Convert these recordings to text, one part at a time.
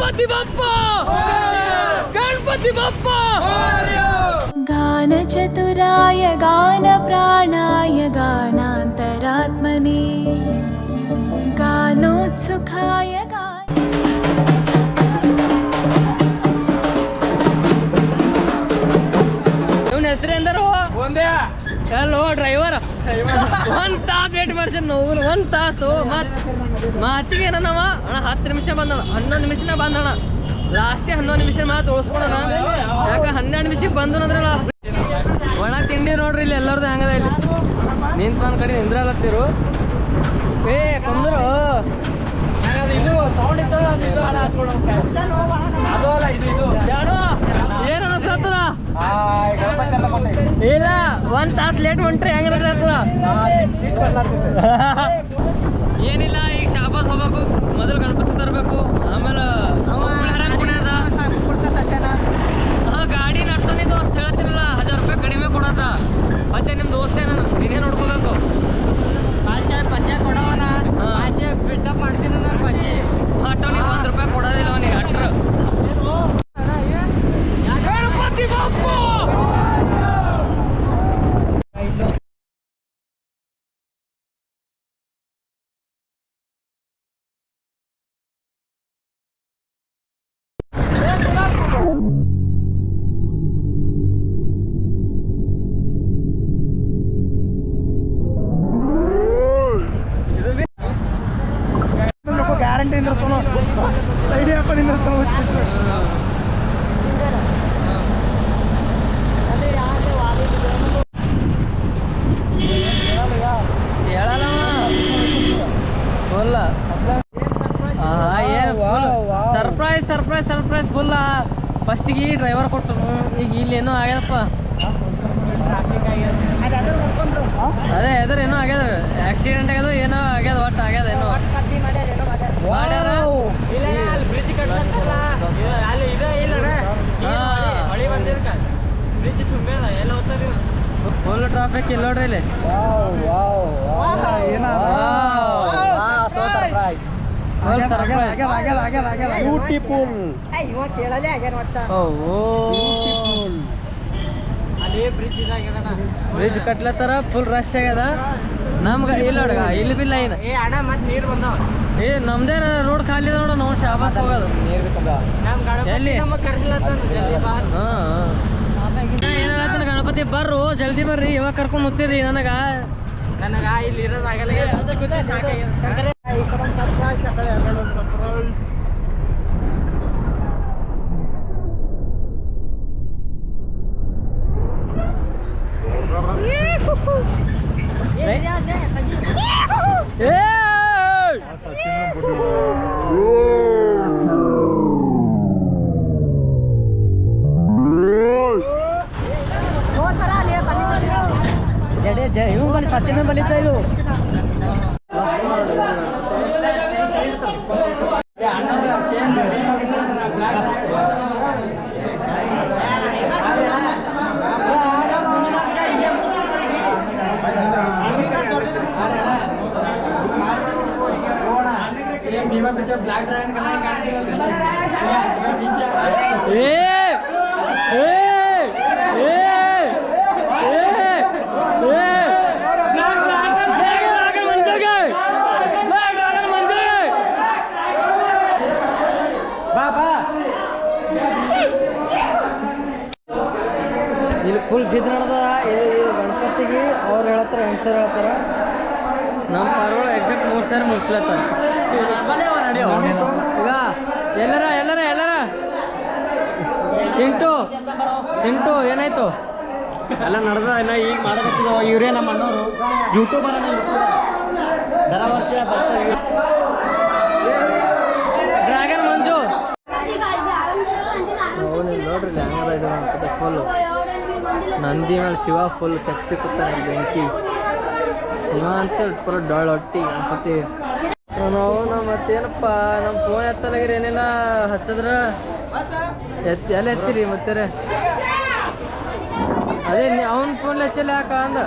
गणपति बाप्पा गणपति बाप्पा गान चतुराय गान प्राणाय गानान्तरात्मने गानोत्सुकाय hello driver ಒಂದ್ ತಾಸು ವೇಟ್ ಮಾಡ್ಸೇನೆ ನೋವು ಒಂದ್ ತಾಸು ಮಾತಿಗೆ ಏನವ ಅಣ್ಣ 10 ನಿಮಿಷ ಬಂದಣ 11 ನಿಮಿಷನ ಬಂದಣ ಲಾಸ್ಟೇ 11 ನಿಮಿಷ ಮಾತು ಉಳಿಸ್ಕೊಳಣ ಯಾಕೆ 12 ನಿಮಿಷಕ್ಕೆ ಬಂದು ಅಂದ್ರೆ ಒಣ ತಿಂಡಿ ನೋಡ್ರಿ ಇಲ್ಲಿ ಎಲ್ಲರದು ಹಂಗದ ಇಲ್ಲಿ ನಿಂತ ಒಂದ್ ಕಡೆ ನಿಂದ್ರಲತ್ತಿರು ಏ ಕೊಂದ್ರು ಇದು ಸೌಂಡ್ ಇತ್ತು ಏನ್ ಅನಸ್ತದ ಇಲ್ಲ ಒಂದ್ ತಾಸು ಲೇಟ್ ಹೊಂಟ್ರಿ ಹೆಂಗ ಏನಿಲ್ಲ ಈಗ ಶಾಬಾದ್ ಹೋಗ್ಬೇಕು ಮೊದಲು ಗಣಪತಿ ತರಬೇಕು ಆಮೇಲೆ ಗಾಡಿ ನಡ್ಸೋನಿ ದೋಸ್ತ್ ಹೇಳ್ತಿರಲ್ಲ 1000 ರೂಪಾಯಿ ಕಡಿಮೆ ಕೊಡತ್ತ ಮತ್ತೆ ನಿಮ್ ದೋಸ್ತೆ ನಾನು ನೀನೇ ನೋಡ್ಕೋಬೇಕು ಆಟೋನಿಗೆ 1 ರೂಪಾಯಿ ಕೊಡೋದಿಲ್ಲ ಅವನಿಗೆ ಅಟ್ರು ಗಣಪತಿ ಬಾಪ್ಪ ಗ್ಯಾರಂಟಿ ನಿಂದಿರ್ತಾನೋ ಐಡಿ ಹಾಕೊಂಡು ನಿಂದಿರ್ತಾವ ಸರ್ಪ್ರೈಸ್ ಸರ್ಪ್ರೈಸ್ ಸರ್ಪ್ರೈಸ್ ಫುಲ್ ಫಸ್ಟಿಗೆ ಡ್ರೈವರ್ ಕೊಟ್ಟರು ಈಗ ಇಲ್ಲಿ ಏನೋ ಆಗ್ಯದಪ್ಪ ಅದೇ ಎದುರು ಏನೋ ಆಗ್ಯದ ಆಕ್ಸಿಡೆಂಟ್ ಆಗ್ಯದ ಏನೋ ಆಗ್ಯದ ಒಟ್ಟು ಆಗ್ಯದ ಏನೋ ಮಾಡ್ಯಾರ ಫುಲ್ ಟ್ರಾಫಿಕ್ ಇಲ್ಲ ನೋಡ್ರಿ ಇಲ್ಲಿ ಬ್ರಿಡ್ಜ್ ಕಟ್ಲತ್ತಾರ ಫುಲ್ ರಶ್ ಆಗ್ಯದ ನಮ್ಗೆ ಇಲ್ಲ ನೋಡ್ಗ ಇಲ್ಲಿ ಬಿಲ್ಲ ಏನು ಏ ನಮ್ದೇ ರೋಡ್ ಖಾಲಿ ನೋಡ ನಾವು ಶಾಬಾಸ್ ಹೋಗೋದು ಎಲ್ಲಿ ಏನಾಗತ್ತ ಗಣಪತಿ ಬರ್ರು ಜಲ್ದಿ ಬರ್ರಿ ಇವಾಗ ಕರ್ಕೊಂಡ್ ಹೋಗ್ತೀರಿ ನನಗ ಇಲ್ಲಿ ಇರೋದಾಗಲ್ಲ ಇವು ಬಲ್ಲಿ ಸಚಿನ ಬಲಿತ ಇದು ब्लैक ड्रैगन ಇಲ್ಲಿ ಫುಲ್ ಜಿದ್ ನಡೆದ ಇದು ಗಣಪತಿಗೆ ಅವ್ರು ಹೇಳ್ತಾರೆ ಹೆಂಗಸರು ಹೇಳ್ತಾರ ನಮ್ಮ ಪಾರ್ಗಳು ಎಕ್ಸಾಕ್ಟ್ 3 ಸಾರಿ ಮುಗಿಸ್ಲತ್ತಾರ ಈಗ ಎಲ್ಲರ ಎಲ್ಲರ ಎಲ್ಲರ ಚಿಂಟು ಏನಾಯ್ತು ಎಲ್ಲ ನಡೆದ ಎಲ್ಲ ಈಗ ಮಾಡಕತ್ತಿದ ಇವರೇ ನಮ್ಮ ಅಣ್ಣವರು ಯೂಟ್ಯೂಬರ್ ದರ ವರ್ಷ ಡ್ರ್ಯಾಗನ್ ಮಂಜು ನೋಡ್ರಿ ಹಂಗದ ಇದು ಗಣಪತಿ ಫುಲ್ ನಂದಿ ಮೇಲೆ ಶಿವ ಫುಲ್ ಶಕ್ತಿ ಕೂತಾನೆ ಬೆಂಕಿ ಶಿವ ಅಂತ ಪೂರ ಡೊಳ್ಳು ಗಣಪತಿ ನಾವು ಮತ್ತೇನಪ್ಪ ನಮ್ಮ ಫೋನ್ ಎತ್ತಲಾಗಿರಿ ಏನಿಲ್ಲ ಹಚ್ಚಿದ್ರ ಎಲ್ಲ ಎತ್ತೀರಿ ಮತ್ತೆ ಅದೇ ಅವ್ನ ಫೋನ್ ಹಚ್ಚಿಲ್ಲ ಯಾಕ ಅಂದ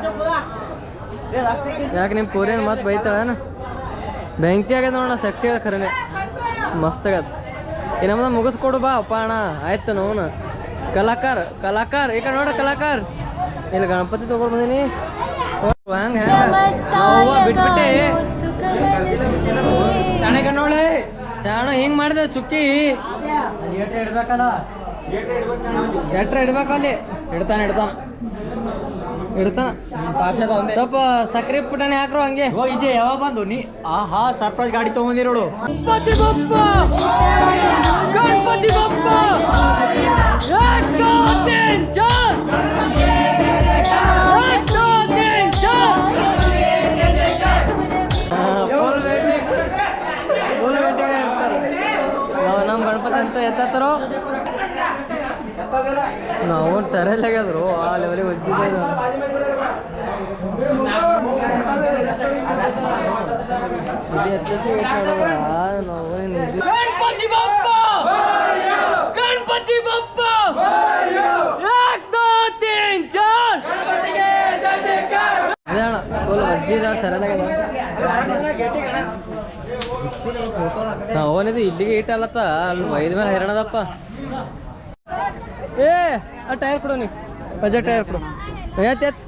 ಯಾಕೆ ನಿಮ್ಮ ಪೂರೇನು ಮತ್ತೆ ಬೈತಾಳೇನು ಬೆಂಕಿ ಆಗ್ಯದ ನೋಡೋಣ ಸೆಕ್ಸಿ ಆಗ್ಯದ ಖರೇನೆ ಮಸ್ತ್ ಆಗ್ಯದ ಏನಮ್ಮ ಮುಗಿಸ್ಕೊಡು ಬಾ ಅಪ್ಪ ಅಣ್ಣ ಆಯ್ತು ನೋನು ಕಲಾಕಾರ ಈಗ ನೋಡ್ರಿ ಕಲಾಕಾರ ಇಲ್ಲಿ ಗಣಪತಿ ತಗೊಂಡ್ ಬಂದೀನಿ ಹಂಗ ಬಿಟ್ಬಿಟ್ಟೆ ಶಾಣೆ ಕಣ್ಣೋಳೆ ಶಾಣ ಹಿಂಗ್ ಮಾಡಿದೆ ಚುಕ್ಕಿ ಎಟ್ರ ಇಡ್ಬೇಕು ಅಲ್ಲಿ ಇಡ್ತಾನ ಸ್ವಲ್ಪ ಸಕ್ರೆ ಪುಟಾಣಿ ಹಾಕ್ರು ಹಂಗೆ ಈಜೆ ಯಾವಾಗ ಬಂದು ನೀ ಆಹಾ ಸರ್ಪ್ರೈಸ್ ಗಾಡಿ ತಗೊಂಡಿರೋಡು ಗಣಪತಿ ಬಪ್ಪ ನಮ್ಮ ಗಣಪತಿ ಅಂತ ಎತ್ತಾರೋ ನಾವು ಸರಿಯಲ್ಲ ಆಗ್ಯಾದ್ರು ಆ ಲೆವೆಲಿಗೆ ಒಜ್ಜಿದೆ ಗಣಪತಿ ಬಪ್ಪ ಅದೇ ಅಣ್ಣ ಫುಲ್ ಒಜ್ಜಿದ ಸರಿಯಾಗ್ಯದ ಅವನಿದು ಇಲ್ಲಿಗೆ ಇಟ್ಟಲ್ಲತ್ತ ಅಲ್ಲಿ ಒಯ್ದ ಮೇಲೆ ಹೈರಾಣದಪ್ಪ ಏ ಆ ಟೈರ್ ಕೊಡು ನೀ ಬಜೆಟ್ ಟೈರ್ ಕೊಡು ಎತ್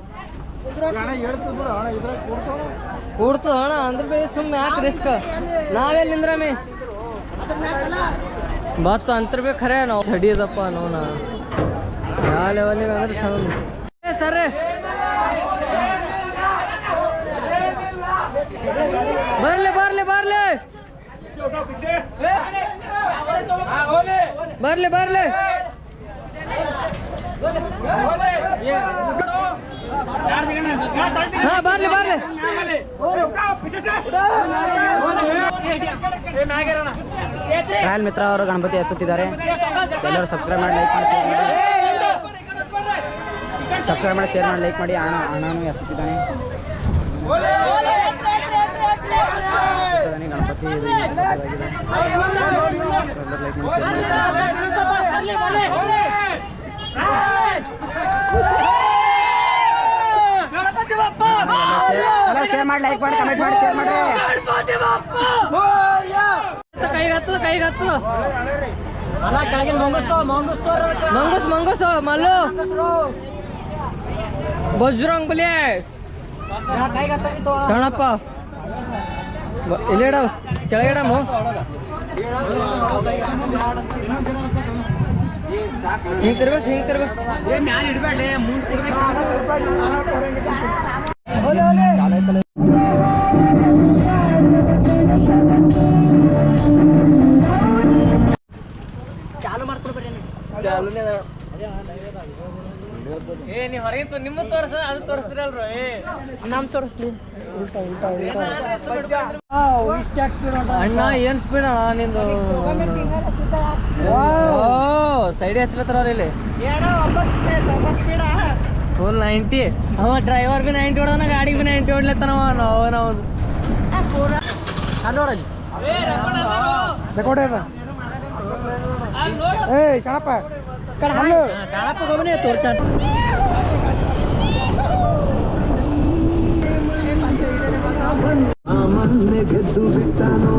ಕೂಡ್ತು ಅಣ್ಣ ಅಂದ್ರೆ ಬೇ ಸುಮ್ಮನೆ ಯಾಕೆ ರಿಸ್ಕ್ ನಾವೆಲ್ಲಿ ನಿಂದ್ರಮಿ ಬತ್ತು ಅಂತರ ಬೇ ಖರೆ ನಾವು ಹಿಡಿಯೋದಪ್ಪ ನೋನ ಯಾವ ಲೆವೆಲಿಗೆ ಅಂದ್ರೆ ಸೌಂಡ್ ಏ ಸರ್ ಬರ್ಲಿ ಬರ್ಲಿ ಬರ್ಲಿ ಬರ್ಲಿ ಬರ್ಲಿ ಹಾ ಬರ್ಲಿ ಬರ್ಲಿ ಟ್ರಯಲ್ ಮಿತ್ರ ಅವರು ಗಣಪತಿ ಎತ್ತುತ್ತಿದ್ದಾರೆ ಎಲ್ಲರೂ ಸಬ್ಸ್ಕ್ರೈಬ್ ಮಾಡಿ ಲೈಕ್ ಮಾಡಿ ಶೇರ್ ಮಾಡಿ ಲೈಕ್ ಮಾಡಿ ಅಣ್ಣನೂ ಎತ್ತುತ್ತಿದ್ದಾನೆ ಗಣಪತಿ ಶೇರ್ ಮಾಡಿ ಲೈಕ್ ಮಾಡಿ ಕಮೆಂಟ್ ಮಾಡಿ ಶೇರ್ ಮಾಡಿ ಕೈಗತ್ತು ಮಂಗಸ್ ಮಲ್ಲು ಬಜ್ರಂಗ್ ಬಲಿ ಸಣ್ಣಪ್ಪ ಇಲ್ಲಿಡ ಕೆಳಗಿಡಮ್ಮ ಹಿಂಗ್ ತಿರ್ಬಸ್ ಚಾಲೂನೇ ಏ ನೀ ಹೊರಗೆ ನಿಮ್ಮ ತೋರ್ಸ ಅದು ತೋರಿಸ್ತಿರಲ್ರಿ ನಮ್ ತೋರಿಸ್ಲಿ ಅಣ್ಣ ಏನ್ ಸ್ಪೀಡ್ ಅಣ್ಣ ನಿಂದು ಸೈಡ್ ಹಚ್ಲತ್ತಾರ ಇಲ್ಲಿ ಫುಲ್ 90 ಅವ ಡ್ರೈವರ್ ಬಿ 90 ಹೊಡ್ದಾನ ಗಾಡಿಗೆ ಬಿ 90 ಹೊಡ್ಲತ್ತಾನವ ನಾವು ನೋಡಲ್ಲಿ ಏ ಚಣಪ್ಪ ತೋರ್ಸ ಗೆದ್ದು ಬಿಟ್ಟನು